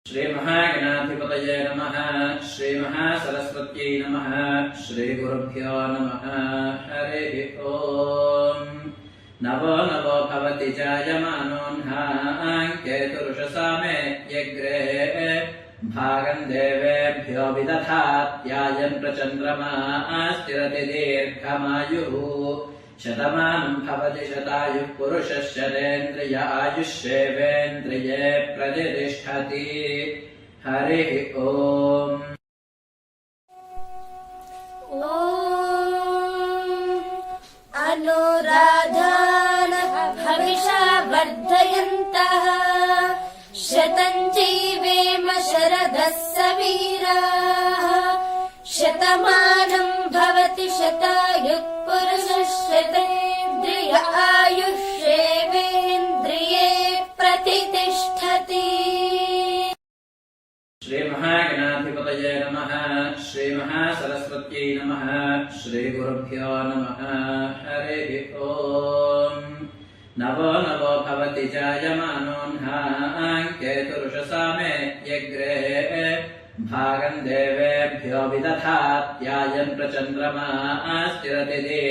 श्रीमहागणाधिपतये नमः। श्रीमहासरस्वत्यै नमः। श्रीगुरुभ्यो नमः। हरिः ओम्। नवो नवो भवति जायमानोऽह्नाङ्केतुरुषसामे यग्रे भागम् देवेभ्यो विदधात्यायन् प्रचन्द्रमा स्थिरति दीर्घमायुः। शतमानम् भवति शतायुः पुरुषः शतेन्द्रिय आयुष्येवेन्द्रिये प्रतिष्ठति। हरिः ओम्। अनुराधानः भविषा वर्धयन्तः शतम् जीवेम शरदः सवीराः। शतमानम् भवति शतायुः पुरुषः शतेन्द्रिय आयुष्येवेन्द्रिये प्रतिष्ठति। श्रीमहागणाधिपतये नमः। श्रीमहासरस्वत्यै नमः। श्रीगुरुभ्यो नमः। हरिः ओम्। नवो नवो भवति जायमानोऽह्नाङ्केतुरुषसामे यग्रे भागम् देवेभ्यो विदधात्यायन् प्रचन्द्रमा स्थिरति